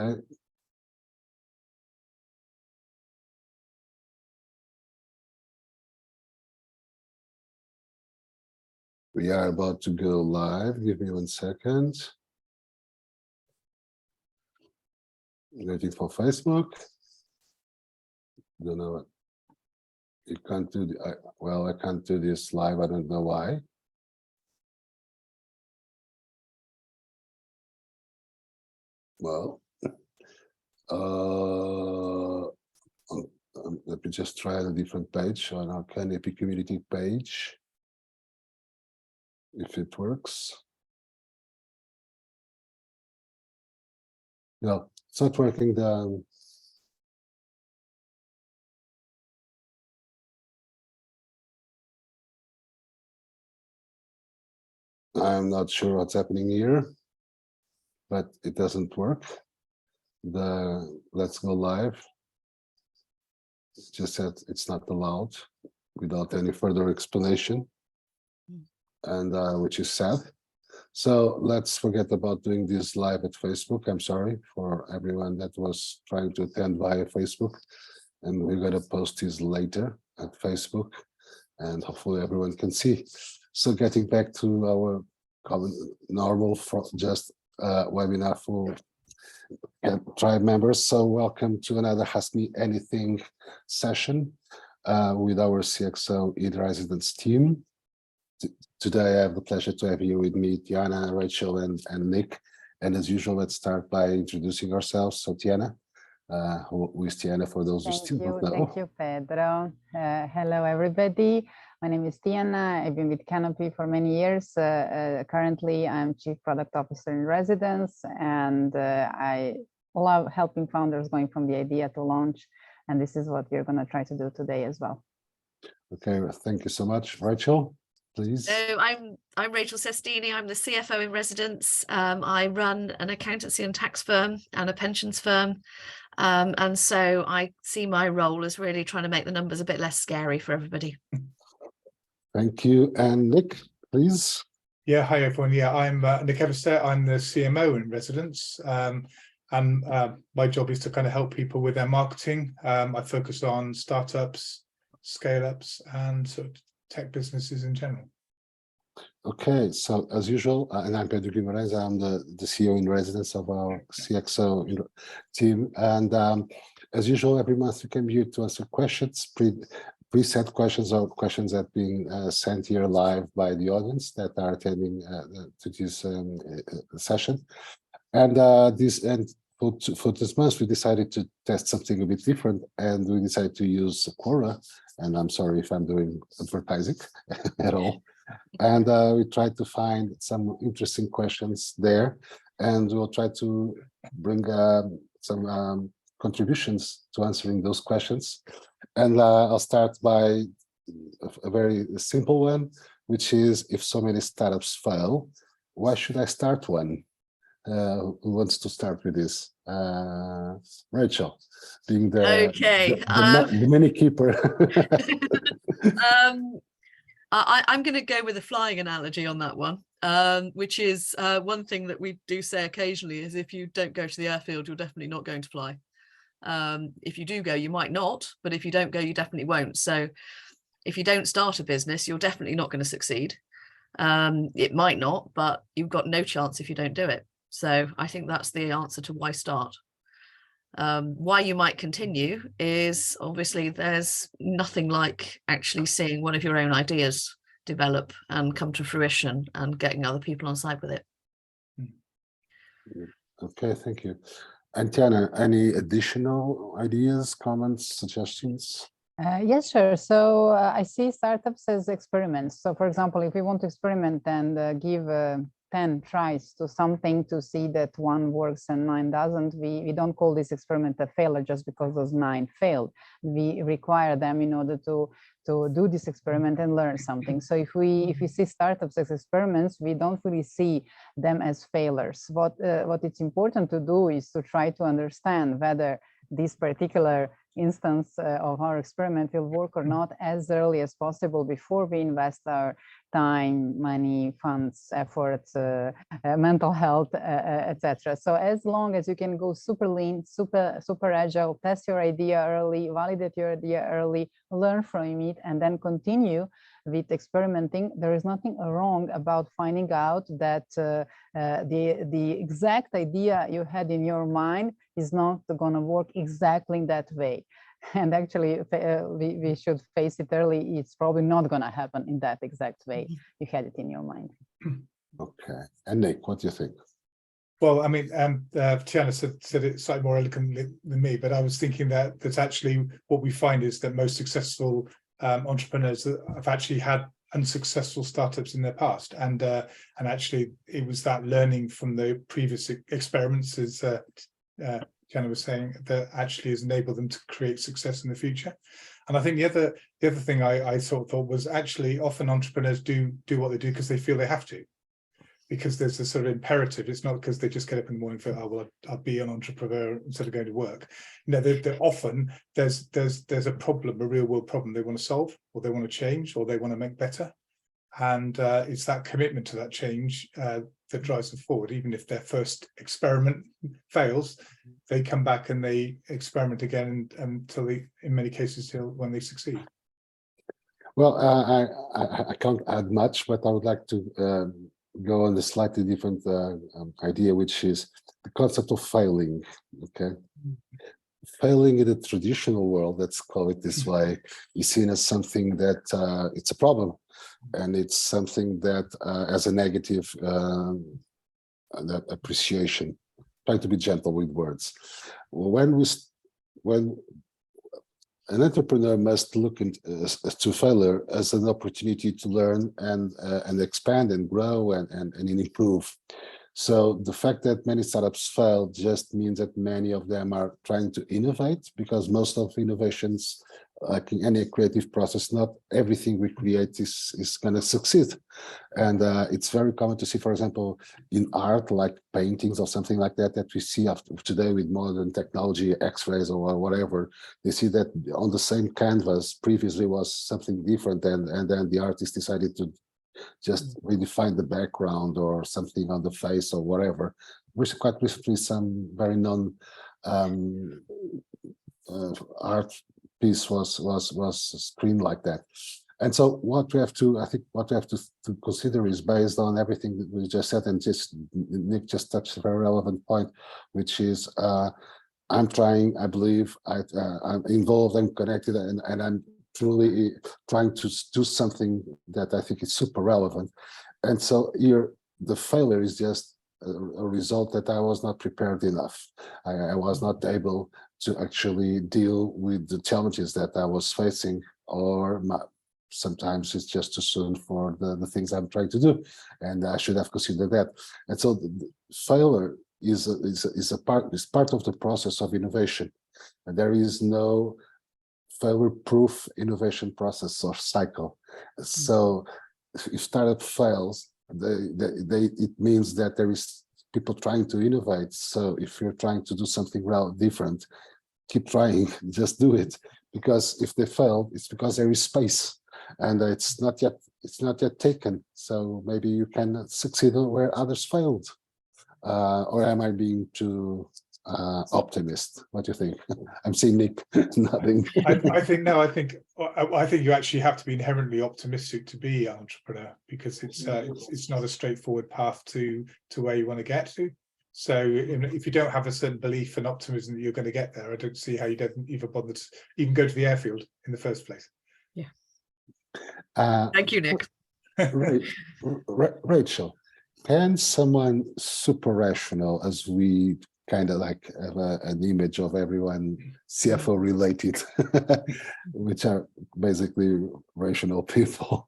Okay. We are about to go live. Give me 1 second. Waiting for Facebook. Don't know what. You can't do the. Well, I can't do this live. I don't know why. Well, let me just try on a different page on our Canopy community page. If it works. No, it's not working. I'm not sure what's happening here, but it doesn't work. Let's go live. It's just said it's not allowed without any further explanation, and which is sad. So let's forget about doing this live at Facebook. I'm sorry for everyone that was trying to attend via Facebook, and we're going to post this later at Facebook, and hopefully everyone can see. So getting back to our common normal webinar for tribe members. So welcome to another Ask Me Anything session with our CXO in residence team. Today I have the pleasure to have here with me Tiana, Rachel, and Nick. And as usual, let's start by introducing ourselves. So Tiana, who is Tiana for those who still don't know? Thank you, Pedro. Hello, everybody. My name is Tiana. I've been with Canopy for many years. Currently, I'm Chief Product Officer in residence, and I love helping founders going from the idea to launch. And this is what we're going to try to do today as well. Okay, thank you so much. Rachel, please. So I'm Rachel Sestini. I'm the CFO in residence. I run an accountancy and tax firm and a pensions firm. And so I see my role as really trying to make the numbers a bit less scary for everybody. Thank you. And Nick, please. Yeah, hi everyone. Yeah, I'm Nick Everstedt. I'm the CMO in residence. And my job is to kind of help people with their marketing. I focus on startups, scale-ups, and sort of tech businesses in general. Okay, so as usual, and I'm Pedro Guimarães, I'm the CEO in residence of our CXO team. And as usual, every month you can be here to answer questions, preset questions or questions that are being sent here live by the audience that are attending to this session. And for this month, we decided to test something a bit different, and we decided to use Quora. And I'm sorry if I'm doing advertising at all. And we tried to find some interesting questions there, and we'll try to bring some contributions to answering those questions. And I'll start by a very simple one, which is, if so many startups fail, why should I start one? Who wants to start with this? Rachel, being the money keeper. I'm going to go with a flying analogy on that one, which is one thing that we do say occasionally is if you don't go to the airfield, you're definitely not going to fly. If you do go, you might not, but if you don't go, you definitely won't. So if you don't start a business, you're definitely not going to succeed. It might not, but you've got no chance if you don't do it. So I think that's the answer to why start. Why you might continue is obviously there's nothing like actually seeing one of your own ideas develop and come to fruition and getting other people on side with it. Okay, thank you. And Tiana, any additional ideas, comments, suggestions? Yes, sure. So I see startups as experiments. So for example, if we want to experiment and give 10 tries to something to see that one works and 9 doesn't, we don't call this experiment a failure just because those 9 failed. We require them in order to do this experiment and learn something. So if we see startups as experiments, we don't really see them as failures. What it's important to do is to try to understand whether this particular instance of our experiment will work or not as early as possible before we invest our time, money, funds, efforts, mental health, etc. So as long as you can go super lean, super agile, test your idea early, validate your idea early, learn from it, and then continue with experimenting, there is nothing wrong about finding out that the exact idea you had in your mind is not going to work exactly in that way. And actually, we should face it early. It's probably not going to happen in that exact way you had it in your mind. Okay. And Nick, what do you think? Well, I mean, Tiana said it slightly more eloquently than me, but I was thinking that that's actually what we find is that most successful entrepreneurs have actually had unsuccessful startups in their past, and actually it was that learning from the previous experiments, as Tiana was saying, that actually has enabled them to create success in the future. And I think the other thing I thought was actually often entrepreneurs do what they do because they feel they have to, because there's a sort of imperative. It's not because they just get up in the morning and feel, oh, well, I'll be an entrepreneur instead of going to work. You know, they're often there's a problem, a real world problem they want to solve, or they want to change, or they want to make better. And it's that commitment to that change that drives them forward. Even if their first experiment fails, they come back and they experiment again until they, in many cases, till when they succeed. Well, I can't add much, but I would like to go on a slightly different idea, which is the concept of failing. Okay, failing in the traditional world, let's call it this way, is seen as something that it's a problem, and it's something that has a negative appreciation. Trying to be gentle with words. When an entrepreneur must look to failure as an opportunity to learn and expand and grow and improve. So the fact that many startups fail just means that many of them are trying to innovate, because most of innovations, like in any creative process, not everything we create is going to succeed. And it's very common to see, for example, in art, like paintings or something like that, that we see after today with modern technology, X-rays or whatever. They see that on the same canvas previously was something different, and then the artist decided to just redefine the background or something on the face or whatever. Which quite recently some very known art piece was screened like that. And so what we have to, I think what we have to consider is, based on everything that we just said, and just Nick just touched a very relevant point, which is I'm trying, I believe I'm involved, I'm connected, and I'm truly trying to do something that I think is super relevant. And so here the failure is just a result that I was not prepared enough. I was not able to actually deal with the challenges that I was facing, or sometimes it's just too soon for the things I'm trying to do, and I should have considered that. And so the failure is part of the process of innovation, and there is no failure-proof innovation process or cycle. So if startup fails, it means that there is people trying to innovate. So if you're trying to do something different, keep trying, just do it. Because if they fail, it's because there is space, and it's not yet taken. So maybe you can succeed where others failed. Or am I being too optimist? What do you think? I'm seeing Nick nodding. I think you actually have to be inherently optimistic to be an entrepreneur, because it's not a straightforward path to where you want to get to. So if you don't have a certain belief and optimism that you're going to get there, I don't see how you don't even bother to even go to the airfield in the first place. Yeah. Thank you, Nick. Rachel, can someone super rational, as we kind of like have an image of everyone CFO related, which are basically rational people,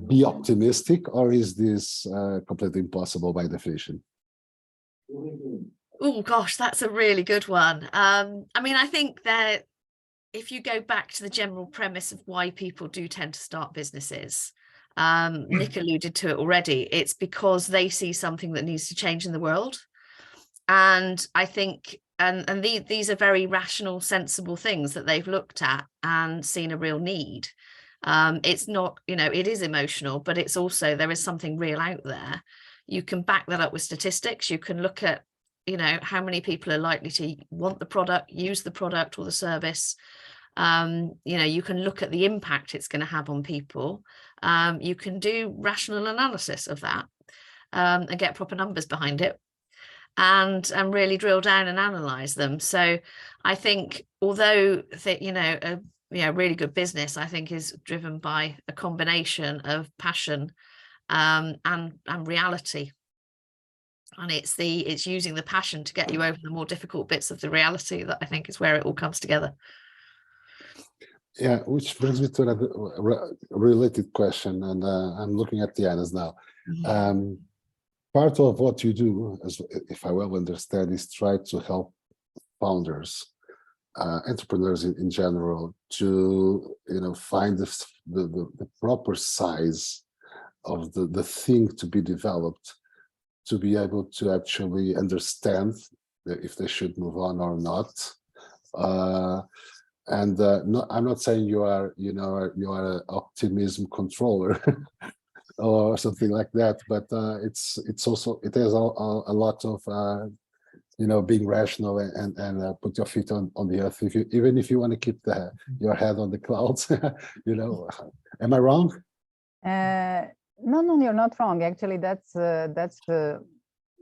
be optimistic, or is this completely impossible by definition? Oh gosh, that's a really good one. I mean, I think that if you go back to the general premise of why people do tend to start businesses, Nick alluded to it already, it's because they see something that needs to change in the world. And I think these are very rational, sensible things that they've looked at and seen a real need. It's not, you know, it is emotional, but it's also, there is something real out there. You can back that up with statistics. You can look at, you know, how many people are likely to want the product, use the product or the service. You know, you can look at the impact it's going to have on people. You can do rational analysis of that, and get proper numbers behind it, and really drill down and analyze them. So I think, although you know, really good business, I think, is driven by a combination of passion and reality. And it's using the passion to get you over the more difficult bits of the reality that I think is where it all comes together. Yeah, which brings me to a related question, and I'm looking at Diana's now. Part of what you do, as if I well understand, is try to help founders, entrepreneurs in general, to, you know, find the proper size of the thing to be developed, to be able to actually understand if they should move on or not. No, I'm not saying you are an optimism controller or something like that, but it's also, it has a lot of you know, being rational and put your feet on the earth, even if you want to keep your head on the clouds. You know, am I wrong? No, you're not wrong. Actually, that's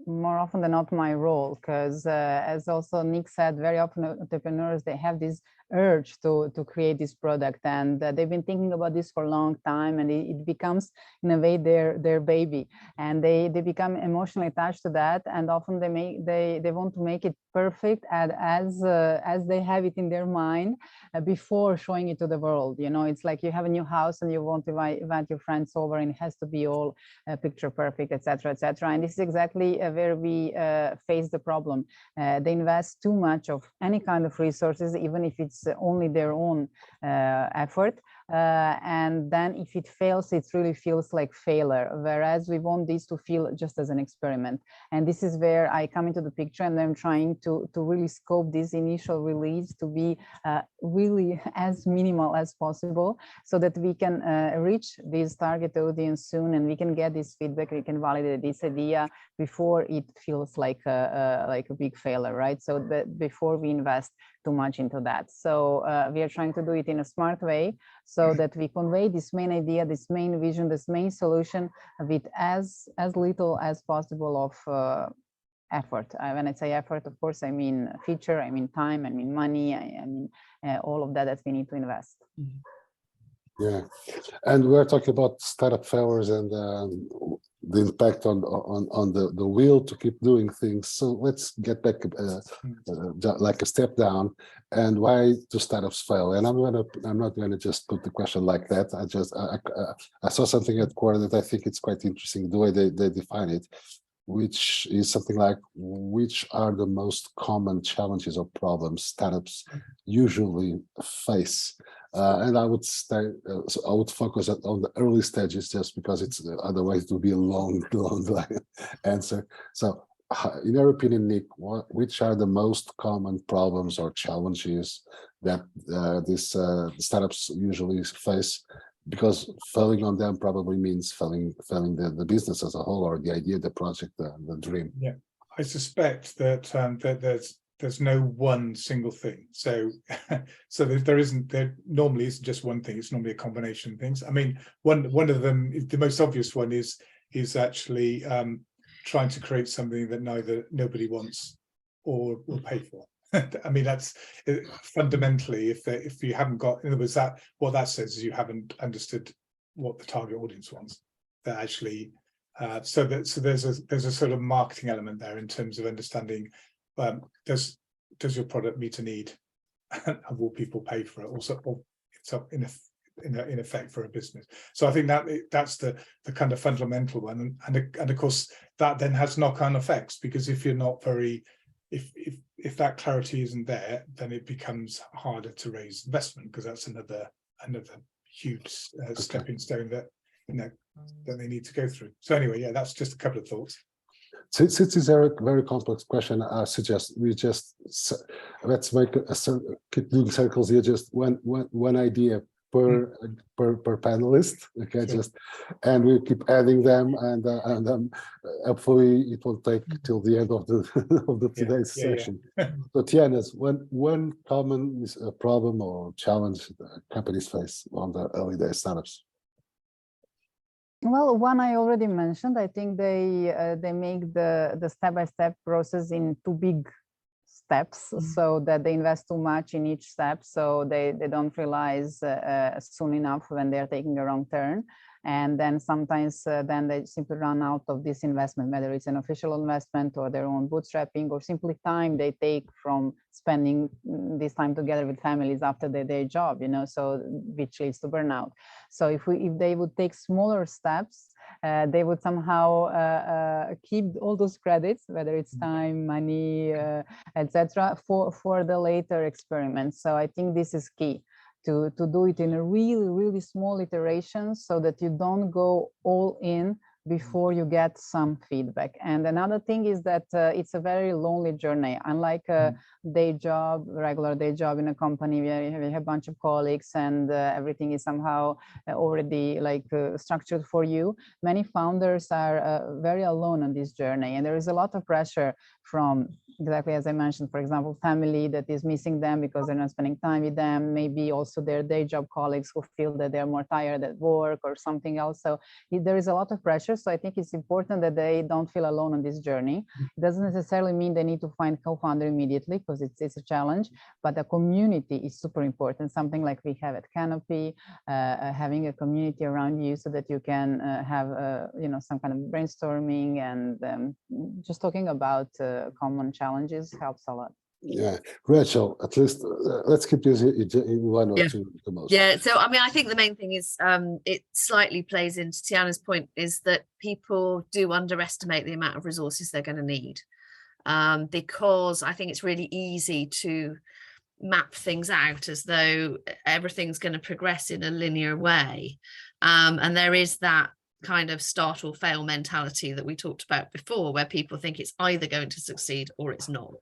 more often than not my role, because as also Nick said, very often entrepreneurs, they have this urge to create this product, and they've been thinking about this for a long time, and it becomes in a way their baby, and they become emotionally attached to that, and often they want to make it perfect as they have it in their mind before showing it to the world. You know, it's like you have a new house and you want to invite your friends over, and it has to be all picture perfect, etc., etc. And this is exactly where we face the problem. They invest too much of any kind of resources, even if it's only their own effort, and then if it fails, it really feels like failure, whereas we want this to feel just as an experiment. And this is where I come into the picture, and I'm trying to really scope this initial release to be really as minimal as possible, so that we can reach this target audience soon, and we can get this feedback, we can validate this idea before it feels like a big failure, right? So that before we invest too much into that. So we are trying to do it in a smart way, so that we convey this main idea, this main vision, this main solution with as little as possible of effort. When I say effort, of course, I mean feature, I mean time, I mean money, I mean all of that we need to invest. Yeah, and we're talking about startup failures and the impact on the will to keep doing things. So let's get back like a step down, and why do startups fail? And I'm not gonna just put the question like that. I saw something at Quora that I think it's quite interesting, the way they define it, which is something like, which are the most common challenges or problems startups usually face? And I would focus on the early stages, just because it's otherwise it will be a long answer. So in your opinion, Nick, which are the most common problems or challenges that these startups usually face? Because failing on them probably means failing the business as a whole, or the idea, the project, the dream. Yeah, I suspect that that there's no one single thing. So there normally isn't just one thing. It's normally a combination of things. I mean, one of them, the most obvious one, is actually trying to create something that nobody wants or will pay for. I mean, that's fundamentally, if you haven't got, in other words, what that says is you haven't understood what the target audience wants. That actually, so there's a sort of marketing element there in terms of understanding, does your product meet a need, and will people pay for it? Also, or it's up in effect for a business. So I think that's the kind of fundamental one, and of course that then has knock-on effects, because if you're not very, if that clarity isn't there, then it becomes harder to raise investment, because that's another huge stepping stone that that they need to go through. So anyway, yeah, that's just a couple of thoughts. Since it's a very complex question, I suggest we just let's make keep doing circles here. Just one idea per panelist. Okay, Sure. and we keep adding them, and hopefully it will take till the end of the of the today's session. So Tiana, one common problem or challenge companies face on the early day startups. Well, one I already mentioned. I think they make the step-by-step process in too big steps, so that they invest too much in each step, so they don't realize soon enough when they're taking a wrong turn. And then sometimes then they simply run out of this investment, whether it's an official investment or their own bootstrapping, or simply time they take from spending this time together with families after their day job, you know, so which leads to burnout. So if they would take smaller steps, they would somehow keep all those credits, whether it's time, money, etc., for the later experiments. So I think this is key. To do it in a really small iterations, so that you don't go all in before you get some feedback. And another thing is that it's a very lonely journey. Unlike a regular day job in a company where you have a bunch of colleagues and everything is somehow already like structured for you, many founders are very alone on this journey, and there is a lot of pressure from, exactly as I mentioned, for example, family that is missing them because they're not spending time with them, maybe also their day job colleagues who feel that they're more tired at work or something else. So there is a lot of pressure. So I think it's important that they don't feel alone on this journey. It doesn't necessarily mean they need to find co-founder immediately, because it's a challenge, but the community is super important. Something like we have at Canopy, having a community around you so that you can have you know, some kind of brainstorming and just talking about common challenges helps a lot. Yeah, Rachel, at least let's keep this in one or two the most. Yeah, so I mean, I think the main thing is it slightly plays into Tiana's point, is that people do underestimate the amount of resources they're going to need, because I think it's really easy to map things out as though everything's going to progress in a linear way, and there is that kind of start or fail mentality that we talked about before, where people think it's either going to succeed or it's not.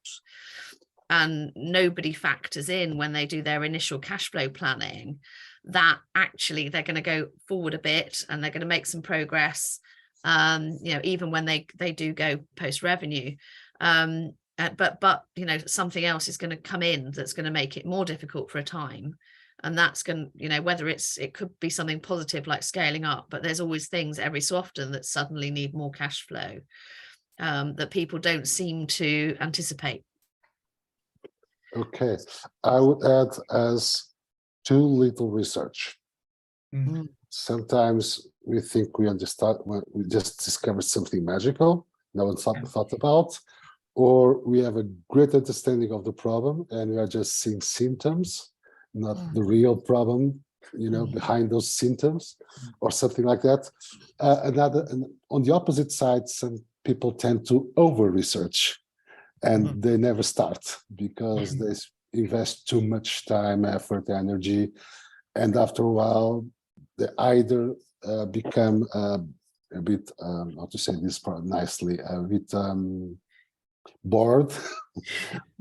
And nobody factors in, when they do their initial cash flow planning, that actually they're going to go forward a bit and they're going to make some progress, you know, even when they do go post revenue. But you know, something else is going to come in that's going to make it more difficult for a time. And that's going to, you know, whether it could be something positive like scaling up, but there's always things every so often that suddenly need more cash flow that people don't seem to anticipate. Okay, I would add as too little research. Sometimes we think we understand when we just discovered something magical no one thought about, or we have a great understanding of the problem and we are just seeing symptoms, not the real problem, you know, behind those symptoms or something like that. And on the opposite side, some people tend to over-research and they never start because they invest too much time, effort, energy, and after a while, they either become a bit, how to say this nicely, a bit bored,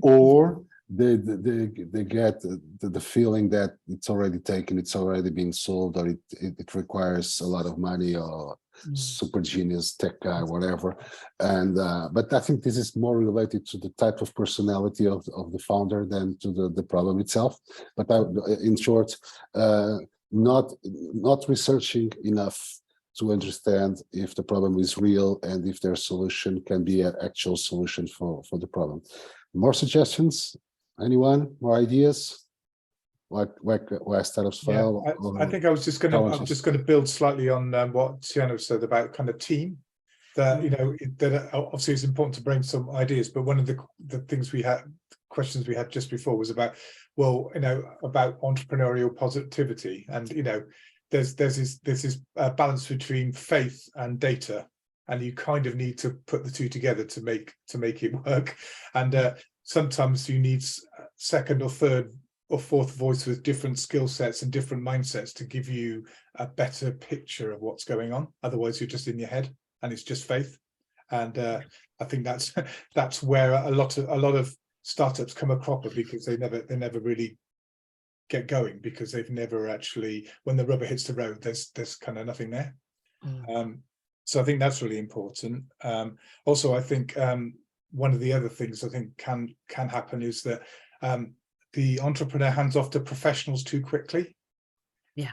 or they get the feeling that it's already taken, it's already been sold, or it requires a lot of money, or super genius tech guy, whatever. And but I think this is more related to the type of personality of the founder than to the problem itself. But in short, not researching enough to understand if the problem is real and if their solution can be an actual solution for the problem. More suggestions? Anyone? More ideas? Why startups fail? I think I was just going to build slightly on what Tiana said about kind of team. That, you know, that obviously it's important to bring some ideas, but one of the things we had, questions we had just before was about, well, you know, about entrepreneurial positivity, and you know, there's this balance between faith and data, and you kind of need to put the two together to make it work. And sometimes you need second or third or fourth voice with different skill sets and different mindsets to give you a better picture of what's going on. Otherwise, you're just in your head and it's just faith. And I think that's that's where a lot of startups come a cropper, because they never really get going, because they've never actually, when the rubber hits the road, there's kind of nothing there. So I think that's really important. Also, I think one of the other things I think can happen is that the entrepreneur hands off to professionals too quickly. Yeah.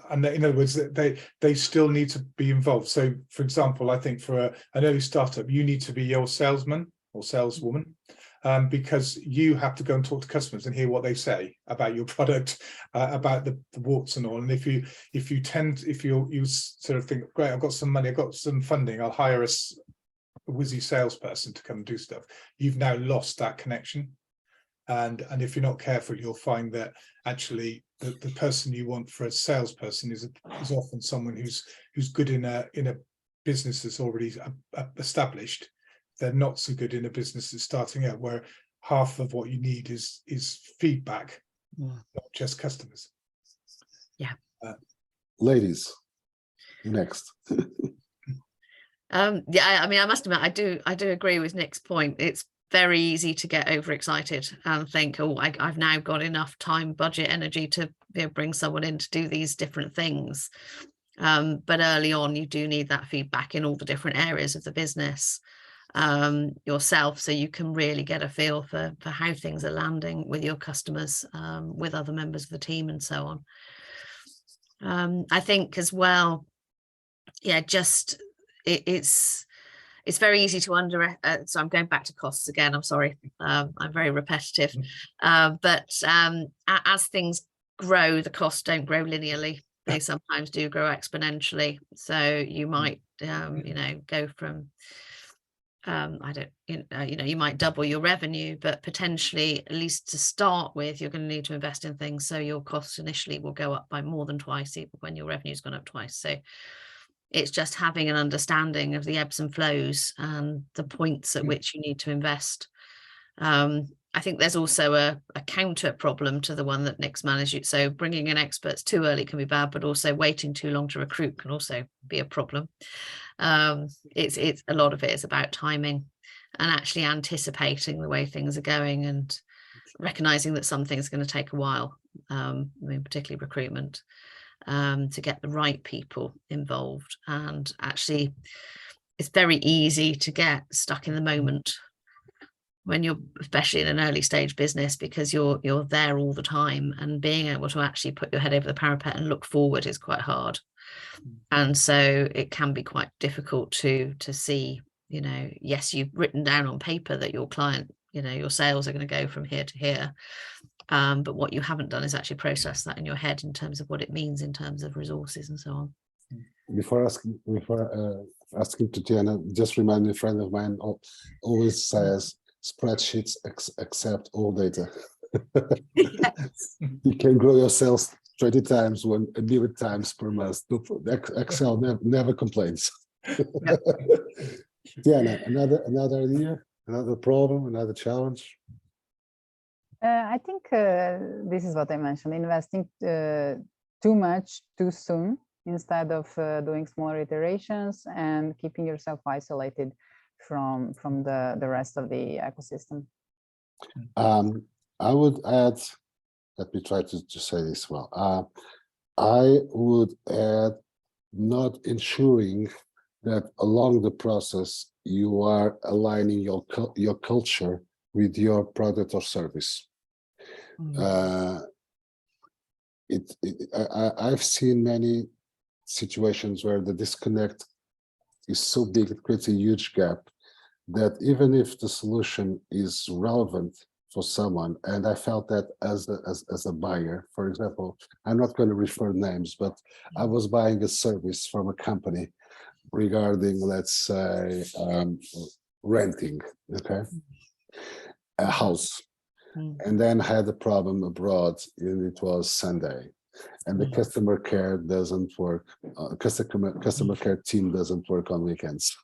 And in other words, they still need to be involved. So, for example, I think for an early startup, you need to be your salesman or saleswoman, because you have to go and talk to customers and hear what they say about your product, about the warts and all. And if you sort of think, great, I've got some money, I've got some funding, I'll hire a whizzy salesperson to come and do stuff, you've now lost that connection. And if you're not careful, you'll find that actually the person you want for a salesperson is often someone who's good in a business that's already established. They're not so good in a business that's starting out, where half of what you need is feedback, not just customers. Yeah. Ladies, next. Yeah, I mean, I must admit, I do agree with Nick's point. It's very easy to get overexcited and think, oh, I've now got enough time, budget, energy to bring someone in to do these different things. But early on, you do need that feedback in all the different areas of the business yourself, so you can really get a feel for how things are landing with your customers, with other members of the team, and so on. I think as well, yeah, just it's very easy to so I'm going back to costs again, I'm sorry, I'm very repetitive, but as things grow, the costs don't grow linearly, they sometimes do grow exponentially. So you might go from you might double your revenue, but potentially, at least to start with, you're going to need to invest in things, so your costs initially will go up by more than twice when your revenue's gone up twice. So it's just having an understanding of the ebbs and flows and the points at which you need to invest. I think there's also a counter problem to the one that Nick's managed. So bringing in experts too early can be bad, but also waiting too long to recruit can also be a problem. It's a lot of it is about timing and actually anticipating the way things are going, and recognizing that some things are going to take a while, I mean, particularly recruitment, to get the right people involved. And actually, it's very easy to get stuck in the moment when you're, especially in an early stage business, because you're there all the time, and being able to actually put your head over the parapet and look forward is quite hard. And so it can be quite difficult to see, yes, you've written down on paper that your client, your sales are going to go from here to here, but what you haven't done is actually process that in your head in terms of what it means in terms of resources and so on. Before asking Tatiana, just remind me, a friend of mine always says, spreadsheets accept all data. Yes. You can grow your sales 20 times, 1,000,000 times per month. Excel never complains. Diana, another idea, another problem, another challenge? I think this is what I mentioned, investing too much too soon instead of doing smaller iterations and keeping yourself isolated from the rest of the ecosystem. I would add, let me try to say this well. I would add not ensuring that along the process you are aligning your culture with your product or service. I've seen many situations where the disconnect is so big, it creates a huge gap, that even if the solution is relevant for someone, and I felt that as a buyer, for example, I'm not going to refer names, but I was buying a service from a company regarding, let's say, renting, okay, a house, and then had a problem abroad, and it was Sunday, and the customer care doesn't work. Customer care team doesn't work on weekends,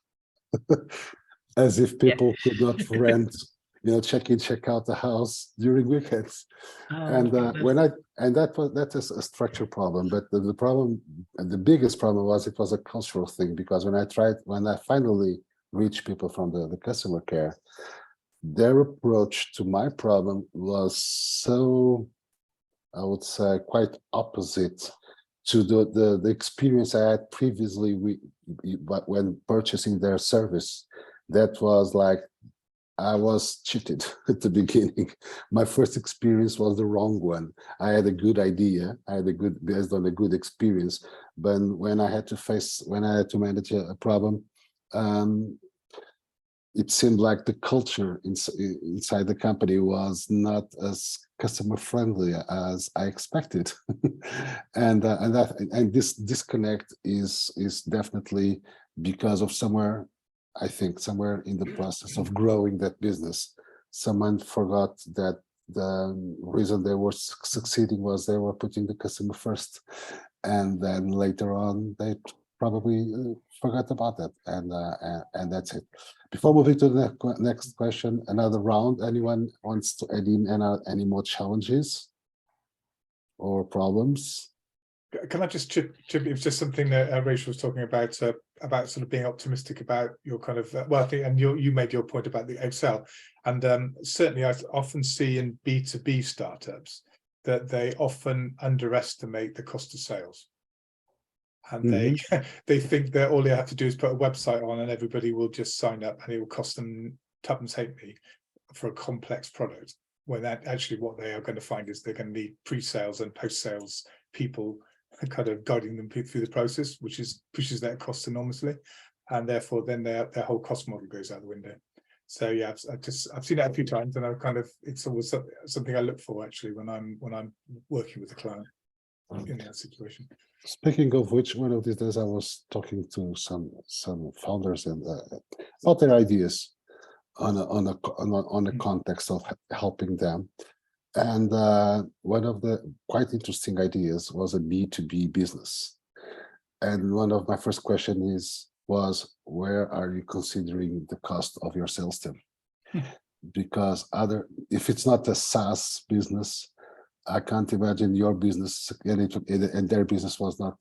as if people could not rent, check in, check out the house during weekends. That is a structural problem. But the problem, and the biggest problem was, it was a cultural thing, because when I finally reach people from the customer care. Their approach to my problem was so, I would say, quite opposite to the experience I had previously when purchasing their service. That was like, I was cheated at the beginning. My first experience was the wrong one. I had a good idea, based on a good experience, but when I had to manage a problem, it seemed like the culture inside the company was not as customer friendly as I expected, and this disconnect is definitely because of somewhere in the process of growing that business, someone forgot that the reason they were succeeding was they were putting the customer first, and then later on they probably forgot about that, and that's it. Before moving to the next question, another round. Anyone wants to add in any more challenges or problems? Can I just chip it was just something that Rachel was talking about sort of being optimistic about your kind of well, I think, and you made your point about the Excel, and certainly I often see in B2B startups that they often underestimate the cost of sales, and they think that all they have to do is put a website on and everybody will just sign up, and it will cost them tuppence halfpenny for a complex product, when actually what they are going to find is they're going to need pre-sales and post-sales people kind of guiding them through the process, which pushes their costs enormously, and therefore then their whole cost model goes out the window. So yeah, I've seen that a few times, and it's always something I look for actually when I'm working with a client in that situation. Speaking of which, one of these days I was talking to some founders and about their ideas on a context of helping them. And one of the quite interesting ideas was a B2B business. And one of my first questions was, where are you considering the cost of your sales team? Because if it's not a SaaS business, I can't imagine your business and their business was not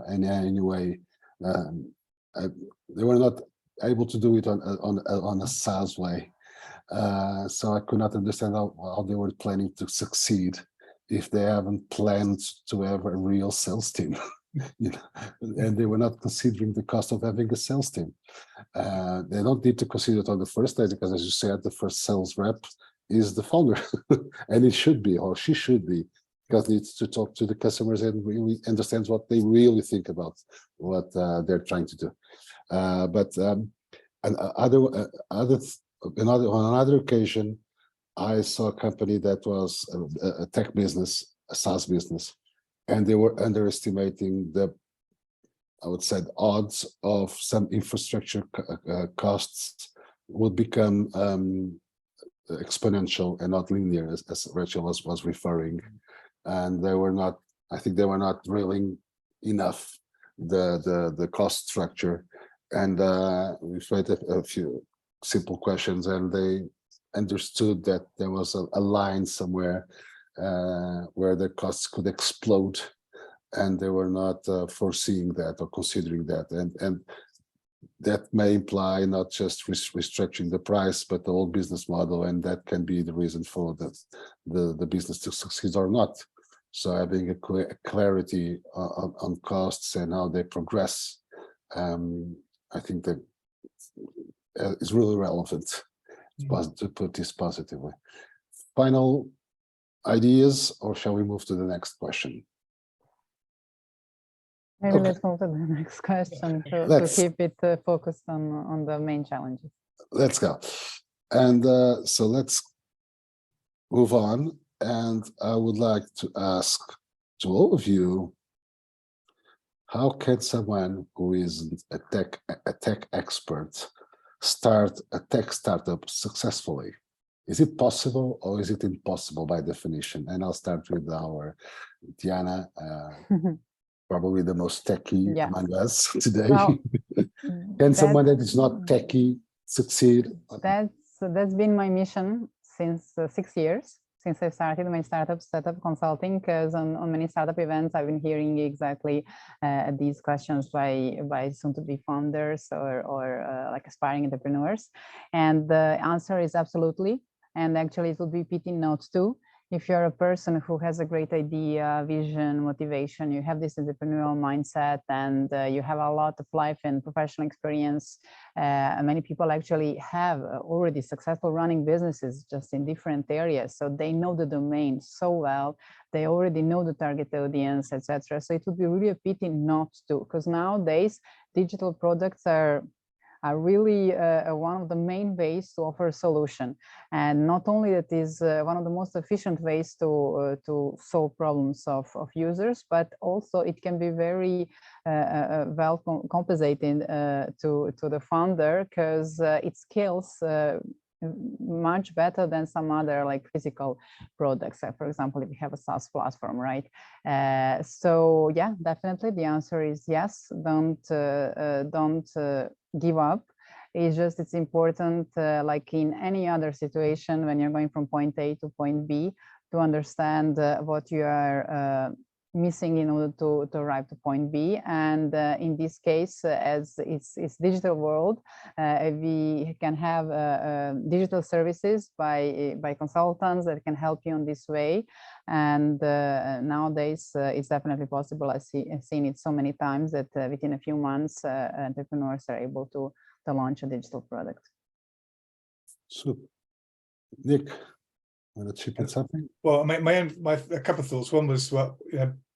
in any way, they were not able to do it on a SaaS way. So I could not understand how they were planning to succeed if they haven't planned to have a real sales team. And they were not considering the cost of having a sales team. They don't need to consider it on the first day, because as you said, the first sales rep is the founder, and it should be, or she should be, because it needs to talk to the customers and really understands what they really think about what they're trying to do. On another occasion, I saw a company that was a tech business, a SaaS business, and they were underestimating I would say, the odds of some infrastructure costs would become exponential and not linear, as Rachel was referring, and I think they were not drilling enough the cost structure, and we tried a few simple questions, and they understood that there was a line somewhere where the costs could explode, and they were not foreseeing that or considering that, and that may imply not just restructuring the price, but the whole business model, and that can be the reason for the business to succeed or not. So having a clarity on costs and how they progress, I think that is really relevant to put this positively. Final ideas, or shall we move to the next question? Maybe Okay. let's move to the next question to keep it focused on the main challenges. Let's go. And so let's move on. And I would like to ask to all of you, how can someone who isn't a tech expert start a tech startup successfully? Is it possible, or is it impossible by definition? And I'll start with our Diana, probably the most techie among us today. Well, can someone that is not techie succeed? That's been my mission since 6 years. since I started my setup consulting, because on many startup events, I've been hearing exactly these questions by soon-to-be founders or like aspiring entrepreneurs. And the answer is absolutely. And actually, it would be pity not to. If you're a person who has a great idea, vision, motivation, you have this entrepreneurial mindset, and you have a lot of life and professional experience. Many people actually have already successful running businesses just in different areas. So they know the domain so well. They already know the target audience, etc. So it would be really a pity not to, because nowadays digital products are really one of the main ways to offer a solution. And not only that is one of the most efficient ways to solve problems of users, but also it can be very well compensating to the founder, because it scales much better than some other like physical products. For example, if you have a SaaS platform, right? So yeah, definitely the answer is yes. Don't give up. It's important, like in any other situation, when you're going from point A to point B, to understand what you are missing in order to arrive to point B. And in this case, as it's digital world, we can have digital services by consultants that can help you in this way. And nowadays, it's definitely possible. I've seen it so many times that within a few months, entrepreneurs are able to launch a digital product. Super. Nick, want to chip in something? Well, a couple of thoughts. One was, well,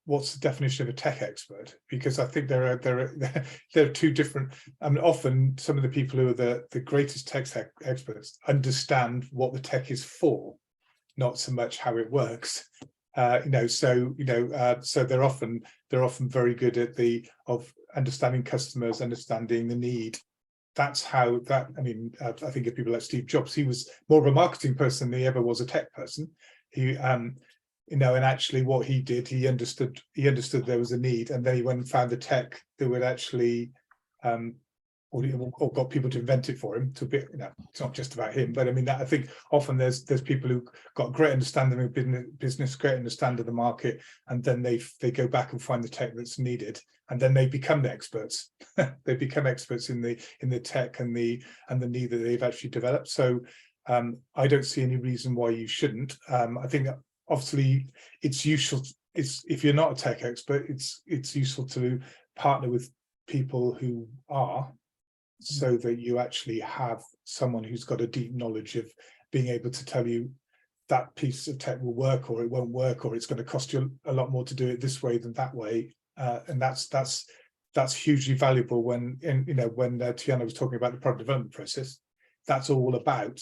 what's the definition of a tech expert? Because I think there are two different. I mean, often some of the people who are the greatest tech experts understand what the tech is for, not so much how it works. So they're often very good at of understanding customers, understanding the need. That's how that. I mean, I think of people like Steve Jobs. He was more of a marketing person than he ever was a tech person. He, and actually, what he did, he understood there was a need, and then he went and found the tech that would actually, or got people to invent it for him. To be, it's not just about him, but I mean, I think often there's people who got great understanding of business, great understanding of the market, and then they go back and find the tech that's needed, and then they become the experts. They become experts in the tech and the need that they've actually developed. So I don't see any reason why you shouldn't. I think obviously it's useful. If you're not a tech expert, it's useful to partner with people who are, so that you actually have someone who's got a deep knowledge of being able to tell you that piece of tech will work or it won't work, or it's going to cost you a lot more to do it this way than that way. And that's hugely valuable when Tiana was talking about the product development process. That's all about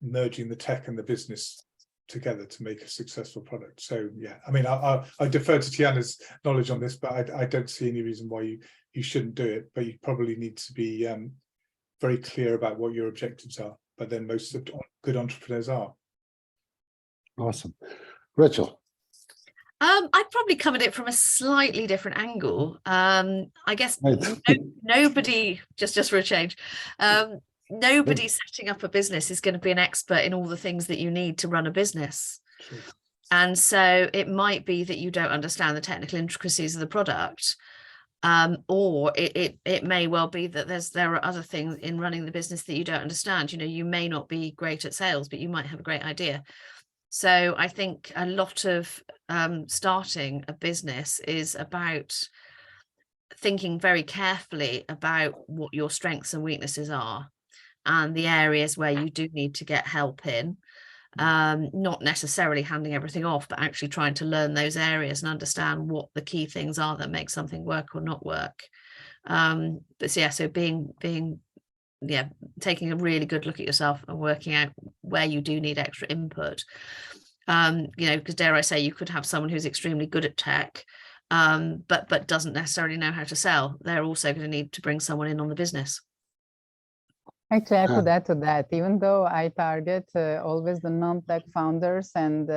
merging the tech and the business together to make a successful product. So yeah, I mean, I defer to Tiana's knowledge on this, but I don't see any reason why you shouldn't do it. But you probably need to be very clear about what your objectives are. But then most good entrepreneurs are. Awesome. Rachel. I'd probably covered it from a slightly different angle. I guess nobody, just for a change, nobody setting up a business is going to be an expert in all the things that you need to run a business. True. And so it might be that you don't understand the technical intricacies of the product, or it may well be that there are other things in running the business that you don't understand. You may not be great at sales, but you might have a great idea. So I think a lot of starting a business is about thinking very carefully about what your strengths and weaknesses are, and the areas where you do need to get help in, not necessarily handing everything off, but actually trying to learn those areas and understand what the key things are that make something work or not work. But so, yeah, so taking a really good look at yourself and working out where you do need extra input. Because dare I say, you could have someone who's extremely good at tech, but doesn't necessarily know how to sell. They're also going to need to bring someone in on the business. Actually, I could add to that. Even though I target always the non-tech founders, and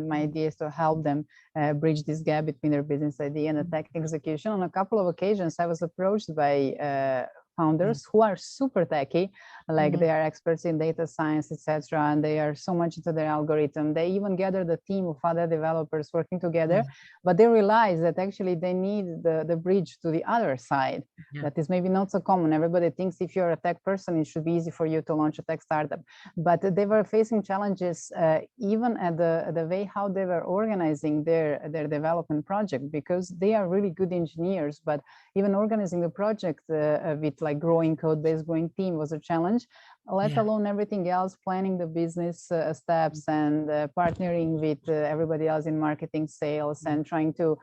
my idea is to help them bridge this gap between their business idea and the tech execution. On a couple of occasions, I was approached by founders who are super techy, like Mhm. they are experts in data science, etc., and they are so much into their algorithm. They even gathered a team of other developers working together, but they realize that actually they need the bridge to the other side. Yeah. That is maybe not so common. Everybody thinks if you're a tech person, it should be easy for you to launch a tech startup. But they were facing challenges even at the way how they were organizing their development project, because they are really good engineers, but even organizing the project with like growing code base, growing team was a challenge, let Yeah. alone everything else, planning the business steps and partnering with everybody else in marketing, sales, and trying to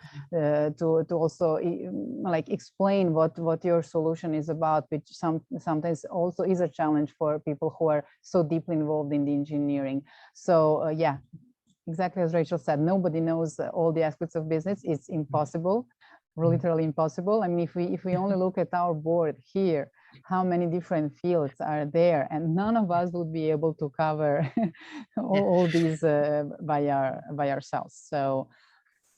also like explain what your solution is about, which sometimes also is a challenge for people who are so deeply involved in the engineering. So yeah, exactly as Rachel said, nobody knows all the aspects of business. It's impossible, literally impossible. I mean, if we only look at our board here, how many different fields are there, and none of us would be able to cover all these by ourselves. So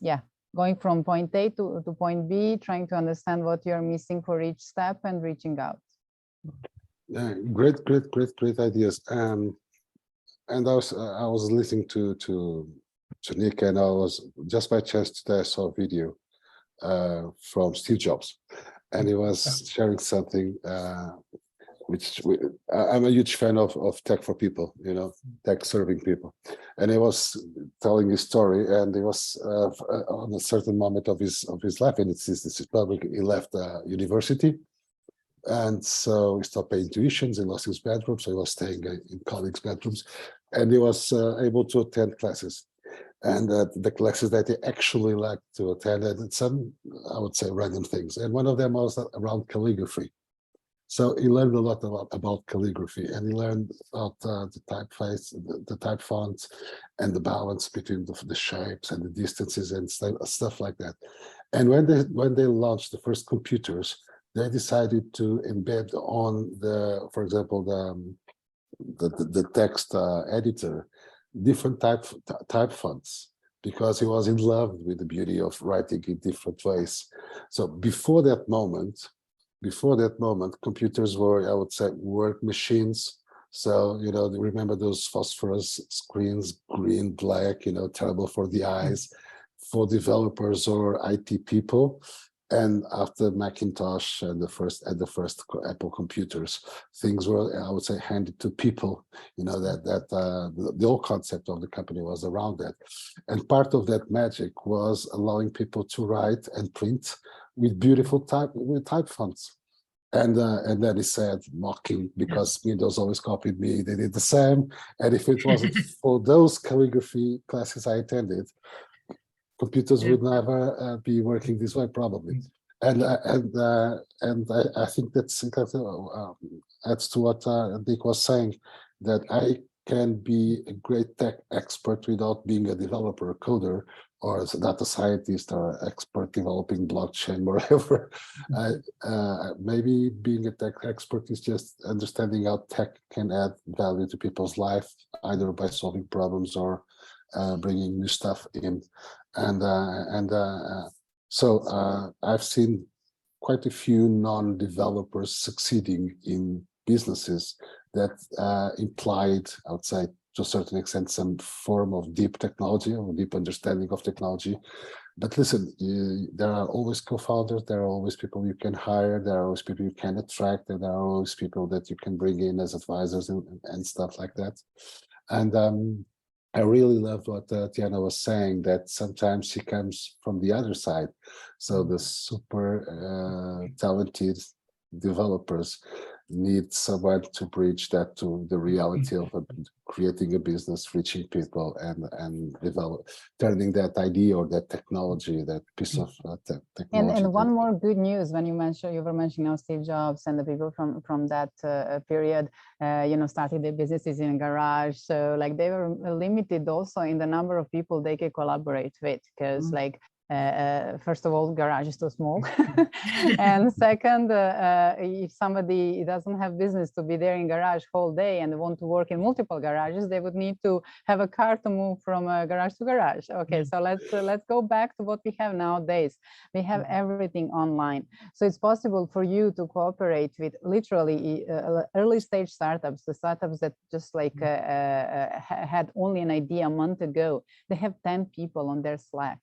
yeah, going from point A to point B, trying to understand what you're missing for each step and reaching out. Great ideas. And I was listening to Nick, and I was just by chance today I saw a video from Steve Jobs, and he was sharing something which I'm a huge fan of tech for people, you know, tech serving people. And he was telling his story, and he was on a certain moment of his life, and it's this public. He left university, and so he stopped paying tuitions. He lost his bedroom, so he was staying in colleagues' bedrooms, and he was able to attend classes. And the classes that he actually liked to attend, and some, I would say, random things. And one of them was around calligraphy. So he learned a lot about calligraphy, and he learned about the typeface, the type fonts, and the balance between the shapes and the distances and stuff like that. And when they launched the first computers, they decided to embed on for example, the text editor, different type fonts, because he was in love with the beauty of writing in different ways. So before that moment, computers were, I would say, work machines. So, you know, remember those phosphorus screens, green, black, you know, terrible for the eyes, for developers or IT people. And after Macintosh and the first Apple computers, things were, I would say, handed to people. You know, the whole concept of the company was around that. And part of that magic was allowing people to write and print with beautiful type fonts. And then he said, mocking, because Windows always copied me, they did the same. And if it wasn't for those calligraphy classes I attended, computers would never be working this way, probably. And I think that's adds to what Nick was saying, that I can be a great tech expert without being a developer, a coder, or as a data scientist or expert developing blockchain, whatever. Maybe being a tech expert is just understanding how tech can add value to people's life, either by solving problems or bringing new stuff in. So I've seen quite a few non-developers succeeding in businesses that implied, I would say, to a certain extent, some form of deep technology or deep understanding of technology. But listen, there are always co-founders, there are always people you can hire, there are always people you can attract, and there are always people that you can bring in as advisors and stuff like that. And I really loved what Tiana was saying, that sometimes she comes from the other side. So the super talented developers need someone to bridge that to the reality of creating a business, reaching people, and turning that idea or that technology, that piece of technology. And one more good news, when you were mentioning now Steve Jobs and the people from that period, you know, started their businesses in a garage. So like they were limited also in the number of people they could collaborate with, because like First of all, garage is too small. And second, if somebody doesn't have business to be there in garage whole day and want to work in multiple garages, they would need to have a car to move from garage to garage. Okay, so let's go back to what we have nowadays. We have everything online. So it's possible for you to cooperate with literally early stage startups, the startups that just like had only an idea a month ago. They have 10 people on their Slack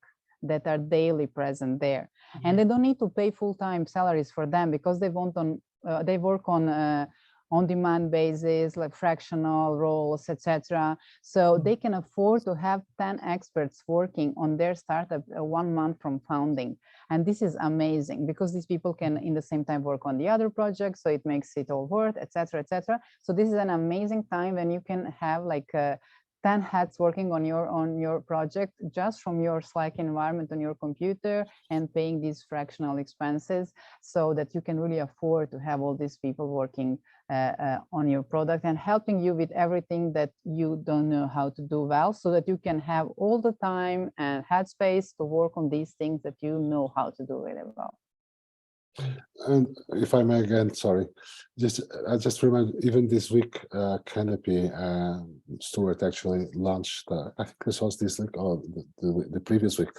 that are daily present there, and they don't need to pay full-time salaries for them because they want on they work on demand basis, like fractional roles, etc. So they can afford to have 10 experts working on their startup 1 month from founding. And this is amazing because these people can in the same time work on the other projects, so it makes it all worth, etc., etc. So this is an amazing time when you can have like 10 hats working on your project just from your Slack environment on your computer and paying these fractional expenses so that you can really afford to have all these people working on your product and helping you with everything that you don't know how to do well, so that you can have all the time and headspace to work on these things that you know how to do really well. And if I may again, sorry, I just remember even this week, Canopy, Stuart actually launched, I think this was this week or the previous week,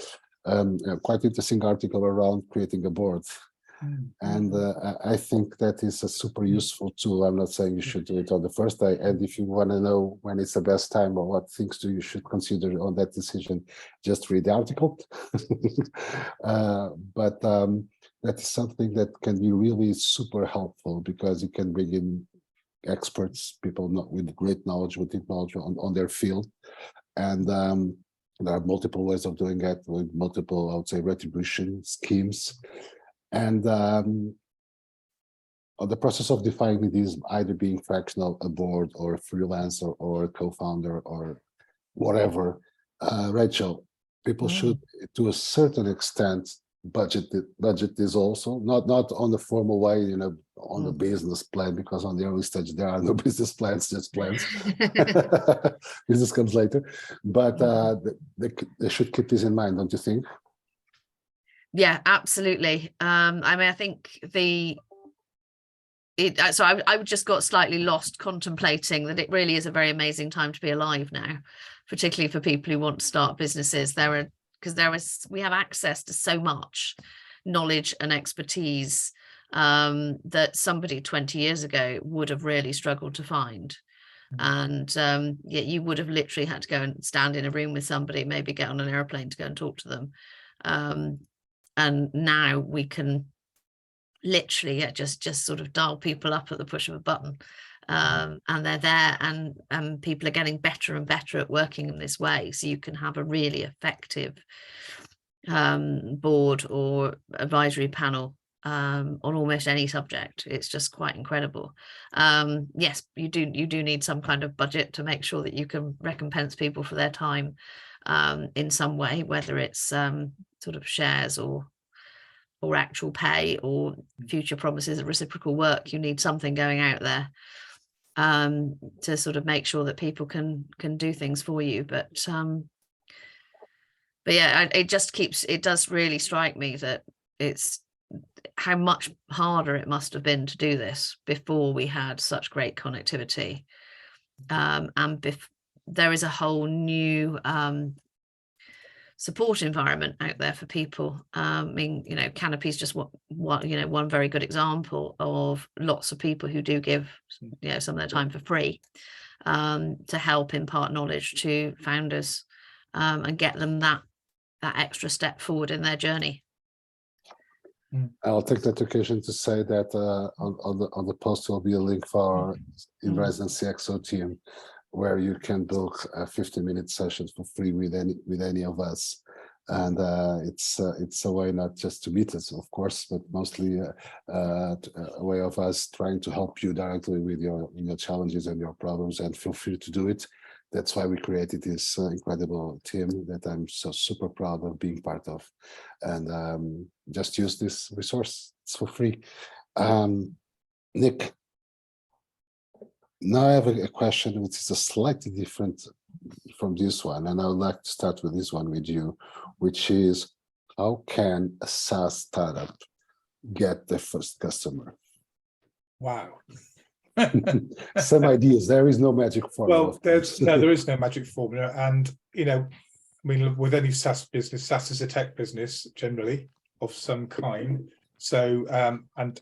quite interesting article around creating a board. And I think that is a super useful tool. I'm not saying you should do it on the first day. And if you want to know when it's the best time or what things you should consider on that decision, just read the article. But that is something that can be really super helpful because you can bring in experts, people not with great knowledge, with deep knowledge on their field. And there are multiple ways of doing that with multiple, I would say, retribution schemes. And on the process of defining these, either being fractional, a board, or a freelancer, or a co-founder, or whatever, Rachel, people should, to a certain extent, budget this also, not on the formal way, you know, on the business plan, because on the early stage there are no business plans, just plans. Business comes later, but they should keep this in mind, don't you think? Yeah, absolutely. I mean, I think so I just got slightly lost contemplating that it really is a very amazing time to be alive now, particularly for people who want to start businesses. We have access to so much knowledge and expertise that somebody 20 years ago would have really struggled to find. And yet you would have literally had to go and stand in a room with somebody, maybe get on an airplane to go and talk to them. And now we can literally just sort of dial people up at the push of a button, and they're there, and people are getting better and better at working in this way. So you can have a really effective board or advisory panel on almost any subject. It's just quite incredible. Yes, you do need some kind of budget to make sure that you can recompense people for their time in some way, whether it's sort of shares or actual pay or future promises of reciprocal work. You need something going out there to sort of make sure that people can do things for you. But yeah, it does really strike me that it's how much harder it must have been to do this before we had such great connectivity, and there is a whole new support environment out there for people. I mean, you know, Canopy is just one very good example of lots of people who do give, you know, some of their time for free to help impart knowledge to founders and get them that extra step forward in their journey. I'll take that occasion to say that on the post will be a link for our in residence CXO team, where you can book a 15-minute session for free with any of us. And it's a way not just to meet us, of course, but mostly a way of us trying to help you directly with your challenges and your problems, and feel free to do it. That's why we created this incredible team that I'm so super proud of being part of. And just use this resource, it's for free. Nick, now I have a question which is a slightly different from this one, and I would like to start with this one with you, which is, How can a SaaS startup get the first customer? Wow. Some ideas. There is no magic formula. Well, of course. there is no magic formula, and I mean, with any SaaS business, SaaS is a tech business generally of some kind. So, and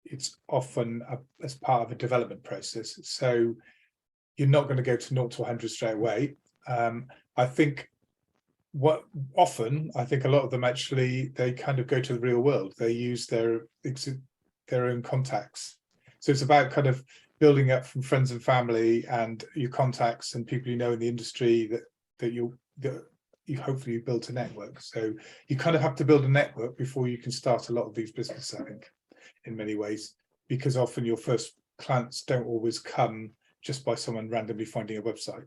it's often as part of a development process. So, you're not going to go to 0 to 100 straight away. I think I think a lot of them actually, they kind of go to the real world. They use their own contacts. So it's about kind of building up from friends and family and your contacts and people you know in the industry that you hopefully build a network. So you kind of have to build a network before you can start a lot of these businesses, I think, in many ways, because often your first clients don't always come just by someone randomly finding a website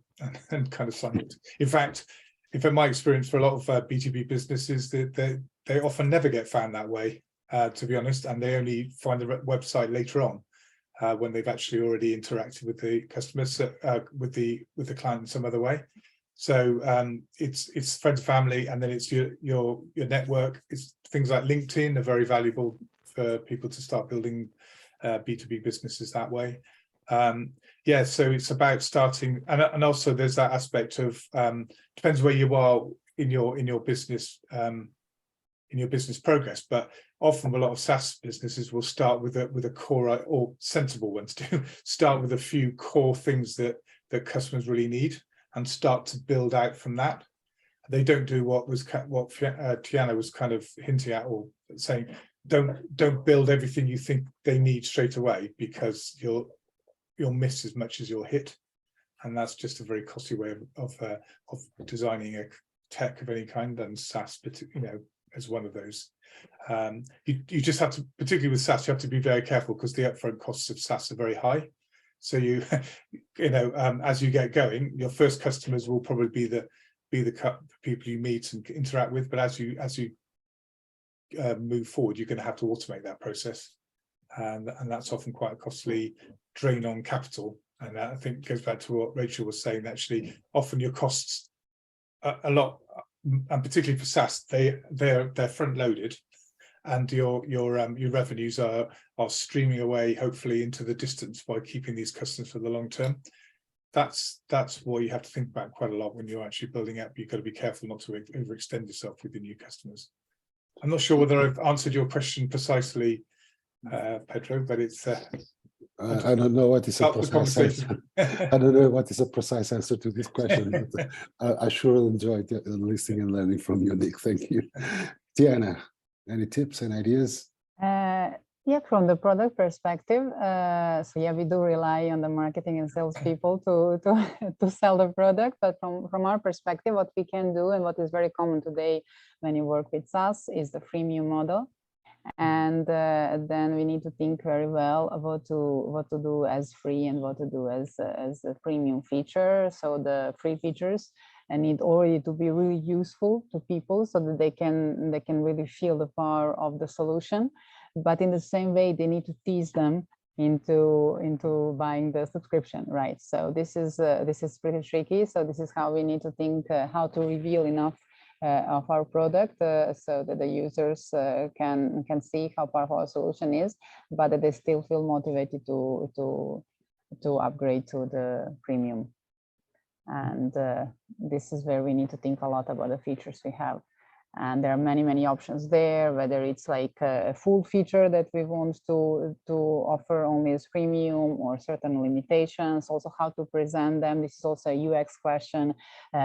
and kind of signing it. In fact, in my experience, for a lot of B2B businesses, they often never get found that way, to be honest, and they only find the website later on when they've actually already interacted with the customers, with the client in some other way. So it's friends and family, and then it's your network. It's things like LinkedIn are very valuable for people to start building B2B businesses that way. Yeah, so it's about starting, and also there's that aspect of depends where you are in your business progress, but often a lot of SaaS businesses will start with a core, or sensible ones do start with a few core things that customers really need and start to build out from that. They don't do what Tiana was kind of hinting at, or saying, don't build everything you think they need straight away, because you'll miss as much as you'll hit, and that's just a very costly way of designing a tech of any kind, and SaaS, as one of those. You just have to, particularly with SaaS, you have to be very careful because the upfront costs of SaaS are very high. So as you get going, your first customers will probably be the people you meet and interact with, but as you move forward, you're going to have to automate that process, and that's often quite a costly drain on capital. And I think it goes back to what Rachel was saying. Actually, often your costs a lot, and particularly for SaaS, they're front loaded, and your revenues are streaming away, hopefully into the distance, by keeping these customers for the long term. That's what you have to think about quite a lot when you're actually building up. You've got to be careful not to overextend yourself with the new customers. I'm not sure whether I've answered your question precisely, Pedro, but it's I don't know what is a precise answer. I don't know what is a precise answer to this question, but I sure enjoyed listening and learning from you, Nick. Thank you. Tiana, any tips and ideas? Yeah, from the product perspective, so yeah, we do rely on the marketing and sales people to sell the product. But from our perspective, what we can do, and what is very common today when you work with SaaS, is the freemium model. And then we need to think very well about what to do as free and what to do as a premium feature. So the free features need already to be really useful to people, so that they can really feel the power of the solution. But in the same way, they need to tease them into buying the subscription, right? So this is pretty tricky. So this is how we need to think how to reveal enough of our product so that the users can see how powerful our solution is, but that they still feel motivated to upgrade to the premium. And this is where we need to think a lot about the features we have. And there are many options there, whether it's like a full feature that we want to offer only as premium, or certain limitations, also how to present them. This is also a UX question.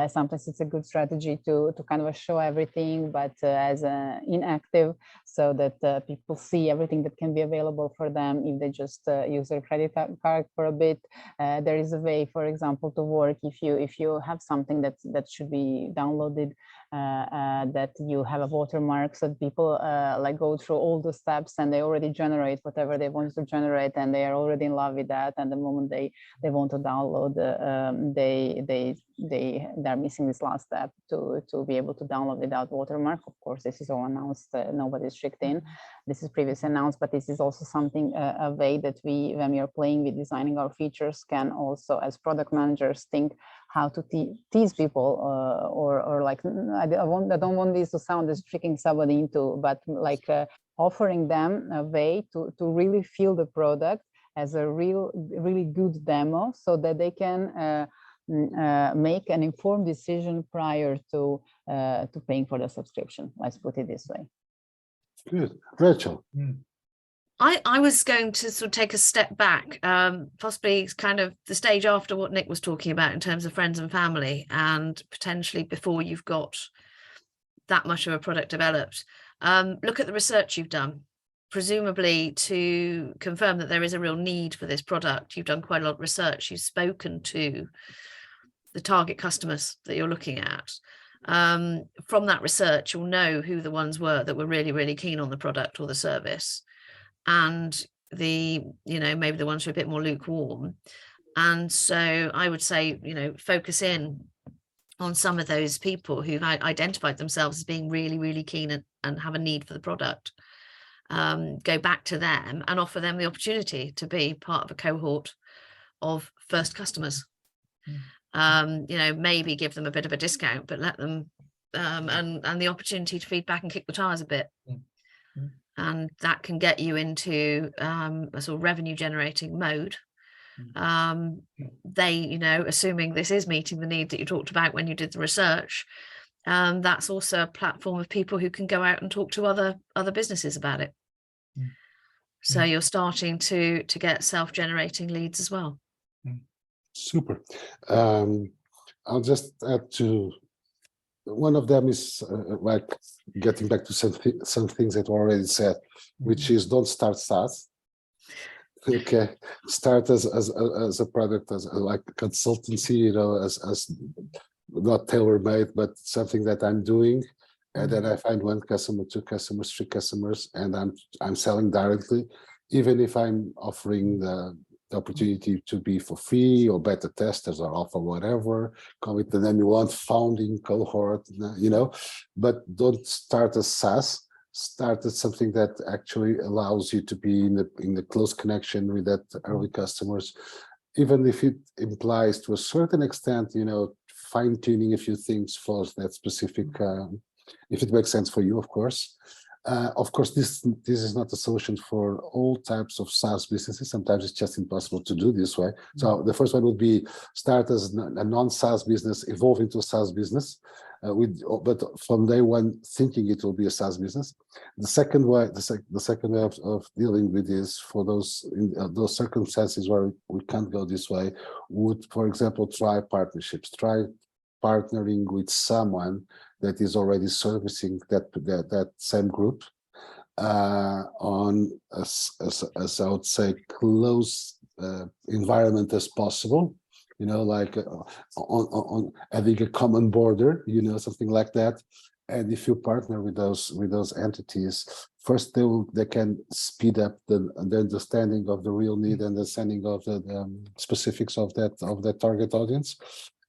Sometimes it's a good strategy to kind of show everything, but as inactive, so that people see everything that can be available for them if they just use their credit card for a bit. There is a way, for example, to work if you have something that should be downloaded, that you have a watermark, so people like go through all the steps and they already generate whatever they want to generate, and they are already in love with that. And the moment they want to download, they they're missing this last step to be able to download without watermark. Of course, this is all announced, nobody's tricked in. This is previously announced, but this is also something, a way that we, when we are playing with designing our features, can also, as product managers, think how to tease people, or like, I don't want this to sound as tricking somebody into, but like offering them a way to really feel the product as a really good demo, so that they can make an informed decision prior to paying for the subscription. Let's put it this way. Good. Rachel. I was going to sort of take a step back, possibly kind of the stage after what Nick was talking about in terms of friends and family, and potentially before you've got that much of a product developed. Look at the research you've done, presumably to confirm that there is a real need for this product. You've done quite a lot of research. You've spoken to the target customers that you're looking at. From that research, you'll know who the ones were that were really, really keen on the product or the service, and maybe the ones who are a bit more lukewarm. And so I would say, focus in on some of those people who've identified themselves as being really, really keen and have a need for the product. Go back to them and offer them the opportunity to be part of a cohort of first customers. Maybe give them a bit of a discount, but let them and the opportunity to feed back and kick the tires a bit. And that can get you into a sort of revenue generating mode. Assuming this is meeting the need that you talked about when you did the research, that's also a platform of people who can go out and talk to other businesses about it. So you're starting to get self-generating leads as well. Super. I'll just add to one of them is like getting back to some things that were already said, which is don't start SaaS. Okay, start as a product, as like a consultancy, as not tailor-made, but something that I'm doing, and then I find 1 customer, 2 customers, 3 customers, and I'm selling directly, even if I'm offering the opportunity to be for free or beta testers or offer whatever, call it the name you want, founding cohort, but don't start as SaaS. Start as something that actually allows you to be in the close connection with that early customers, even if it implies to a certain extent, fine-tuning a few things for that specific, if it makes sense for you, of course. Of course, this is not a solution for all types of SaaS businesses. Sometimes it's just impossible to do this way. So the first one would be start as a non-SaaS business, evolve into a SaaS business, but from day one thinking it will be a SaaS business. The second way, the second way of dealing with this, for those circumstances where we can't go this way, would, for example, try partnerships. Try partnering with someone that is already servicing that same group on as I would say close environment as possible, like on having a common border, something like that. And if you partner with those entities, first they can speed up the understanding of the real need, understanding of the specifics of that target audience.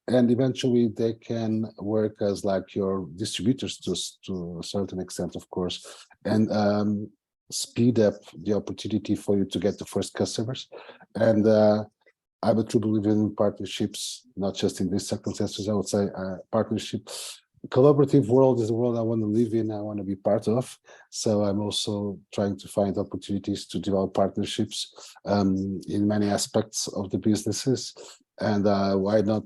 And eventually they can work as like your distributors to a certain extent, of course, and speed up the opportunity for you to get the first customers. And I'm a true believer in partnerships, not just in these circumstances. I would say partnership. Collaborative world is the world I want to live in, I want to be part of. So I'm also trying to find opportunities to develop partnerships in many aspects of the businesses. And why not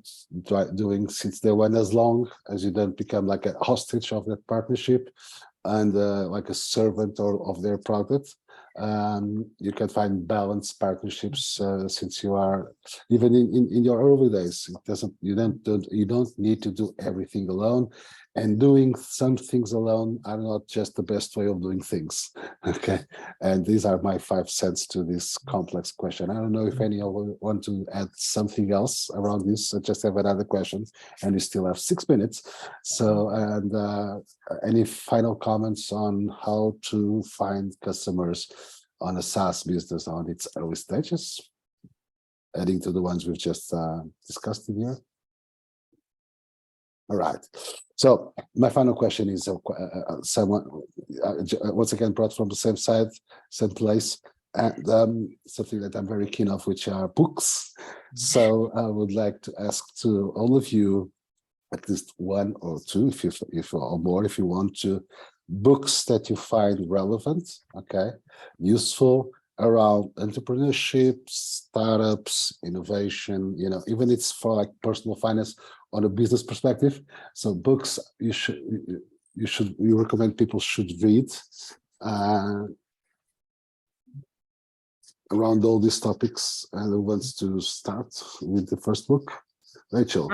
doing since day one, as long as you don't become like a hostage of that partnership and like a servant of their product. You can find balanced partnerships since you are even in your early days. You don't need to do everything alone, and doing some things alone are not just the best way of doing things. Okay, and these are my 5 cents to this complex question. I don't know if any of you want to add something else around this. I just have another question, and we still have 6 minutes. So, and any final comments on how to find customers on a SaaS business on its early stages, adding to the ones we've just discussed in here? All right. So my final question is someone once again brought from the same side, same place, and something that I'm very keen of, which are books. So I would like to ask to all of you at least one or two, if or more, if you want to, books that you find relevant, okay, useful around entrepreneurship, startups, innovation. You know, even it's for like personal finance on a business perspective. So books you recommend people should read around all these topics. And who wants to start with the first book? Rachel.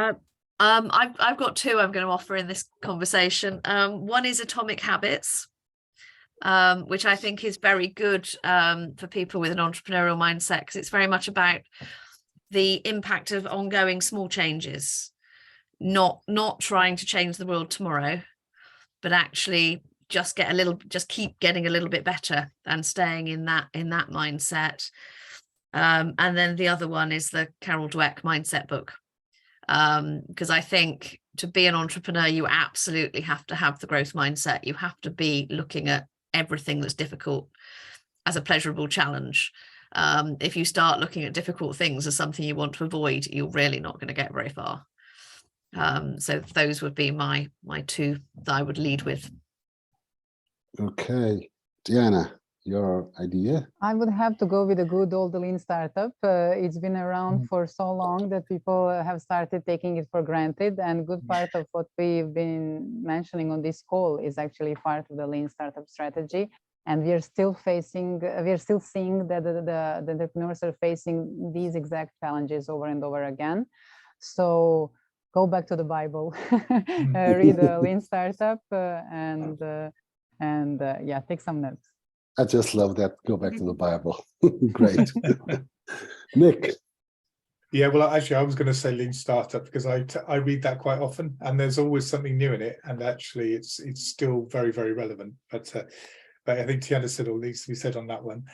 I've got two I'm going to offer in this conversation. One is Atomic Habits, which I think is very good for people with an entrepreneurial mindset, because it's very much about the impact of ongoing small changes, not trying to change the world tomorrow, but actually just keep getting a little bit better and staying in that mindset. And then the other one is the Carol Dweck mindset book. Because I think to be an entrepreneur, you absolutely have to have the growth mindset. You have to be looking at everything that's difficult as a pleasurable challenge. If you start looking at difficult things as something you want to avoid, you're really not going to get very far. So those would be my two that I would lead with. Okay, Diana, your idea? I would have to go with a good old Lean Startup. It's been around for so long that people have started taking it for granted. And good part of what we've been mentioning on this call is actually part of the Lean Startup strategy. And we are still seeing that the entrepreneurs are facing these exact challenges over and over again. So go back to the Bible, read the Lean Startup, and yeah, take some notes. I just love that. Go back to the Bible. Great. Nick. Yeah, well, actually, I was going to say Lean Startup because I read that quite often, and there's always something new in it, and actually, it's still very, very relevant. But I think Tiana said all needs to be said on that one.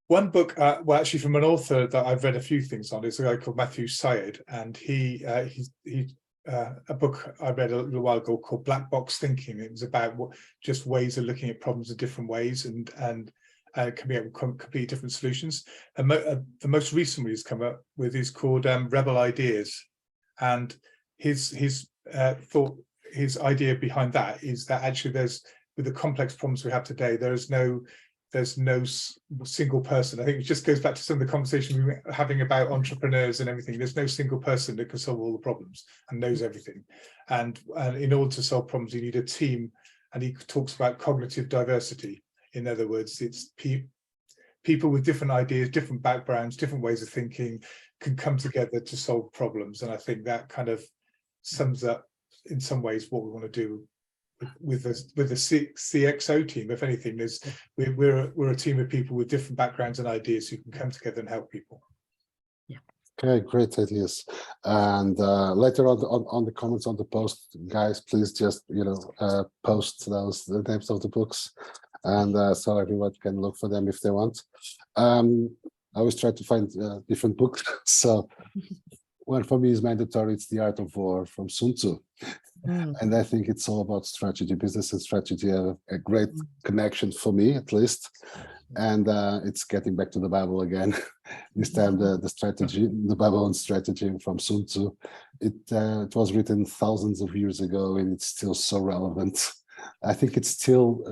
One book, well, actually, from an author that I've read a few things on, is a guy called Matthew Syed, and he's a book I read a little while ago called Black Box Thinking. It was about just ways of looking at problems in different ways and coming up with completely different solutions. And the most recent one he's come up with is called Rebel Ideas, and his idea behind that is that actually with the complex problems we have today, there's no single person. I think it just goes back to some of the conversation we were having about entrepreneurs and everything. There's no single person that can solve all the problems and knows everything. And in order to solve problems, you need a team. And he talks about cognitive diversity. In other words, it's people with different ideas, different backgrounds, different ways of thinking can come together to solve problems. And I think that kind of sums up in some ways what we want to do with the CXO team. If anything, we're a team of people with different backgrounds and ideas who can come together and help people. Yeah. Okay, great ideas. And later on the comments on the post, guys, please just post the names of the books, and so everyone can look for them if they want. I always try to find different books. So one for me is mandatory. It's The Art of War from Sun Tzu. And I think it's all about strategy. Business and strategy have a great connection for me, at least. And it's getting back to the Bible again. This time the strategy, the Babylon strategy from Sun Tzu. It was written thousands of years ago, and it's still so relevant. I think it's still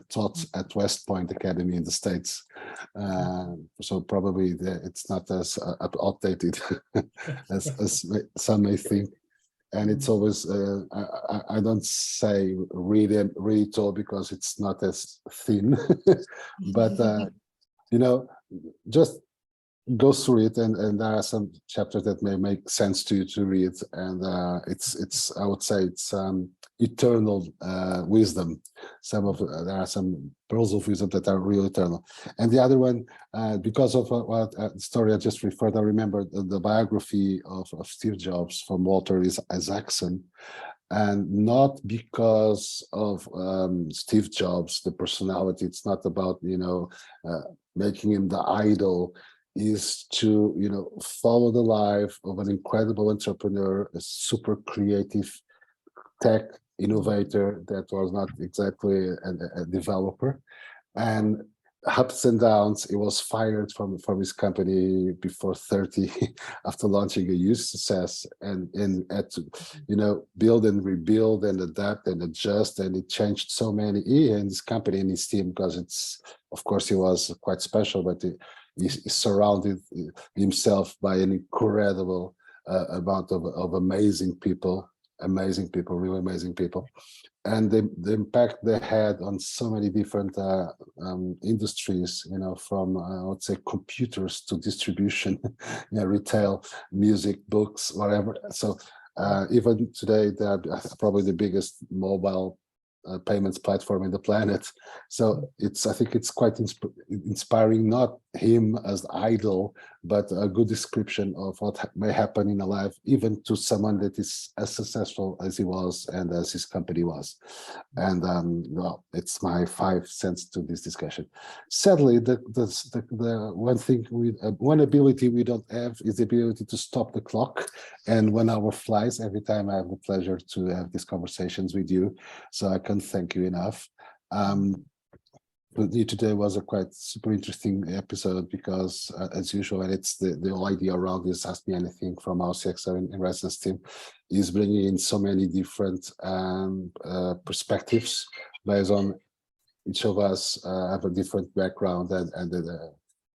taught at West Point Academy in the States. So probably it's not as outdated as some may think. And it's always, I don't say read it all because it's not as thin, but, just go through it, and there are some chapters that may make sense to you to read. And it's I would say it's eternal wisdom. There are some pearls of wisdom that are real eternal. And the other one, because of what story I just referred, I remember the biography of Steve Jobs from Walter Isaacson, and not because of Steve Jobs, the personality. It's not about making him the idol. Is to follow the life of an incredible entrepreneur, a super creative tech innovator that was not exactly a developer, and ups and downs. He was fired from his company before 30 after launching a huge success, and had to, you know, build and rebuild and adapt and adjust, and it changed so many, he and his company and his team, because it's, of course, he was quite special, but he surrounded himself by an incredible amount of amazing people, really amazing people. And the impact they had on so many different industries, you know, from I would say computers to distribution, you know, retail, music, books, whatever. So even today, they're probably the biggest mobile payments platform in the planet. So I think it's quite inspiring, not him as idol, but a good description of what may happen in a life, even to someone that is as successful as he was and as his company was. And well, it's my 5 cents to this discussion. Sadly, the one thing one ability we don't have is the ability to stop the clock and 1 hour flies every time I have the pleasure to have these conversations with you. So I can't thank you enough. Today was a quite super interesting episode because, as usual, and it's the whole idea around this Ask Me Anything from our CXO in residence team is bringing in so many different perspectives based on each of us have a different background and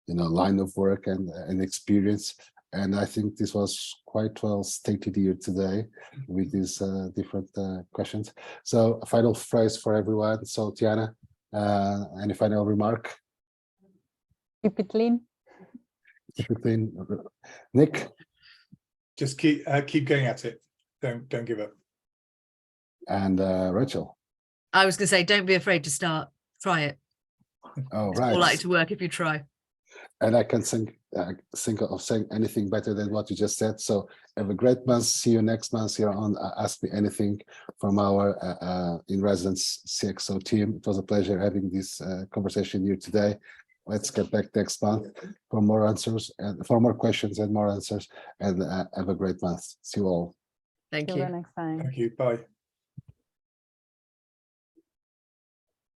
you know, line of work and experience. And I think this was quite well stated here today with these different questions. So a final phrase for everyone. So Tiana, any final remark? Keep it lean. Keep it clean. Nick? Just keep going at it. Don't give up. And Rachel? I was going to say, don't be afraid to start. Try it. Oh, It's right. more likely to work if you try. And I can think of saying anything better than what you just said. So have a great month. See you next month here on Ask Me Anything from our in residence CXO team. It was a pleasure having this conversation here today. Let's get back next month for more answers and for more questions and more answers. And have a great month. See you all. Thank See you you. next time. Thank you. Bye.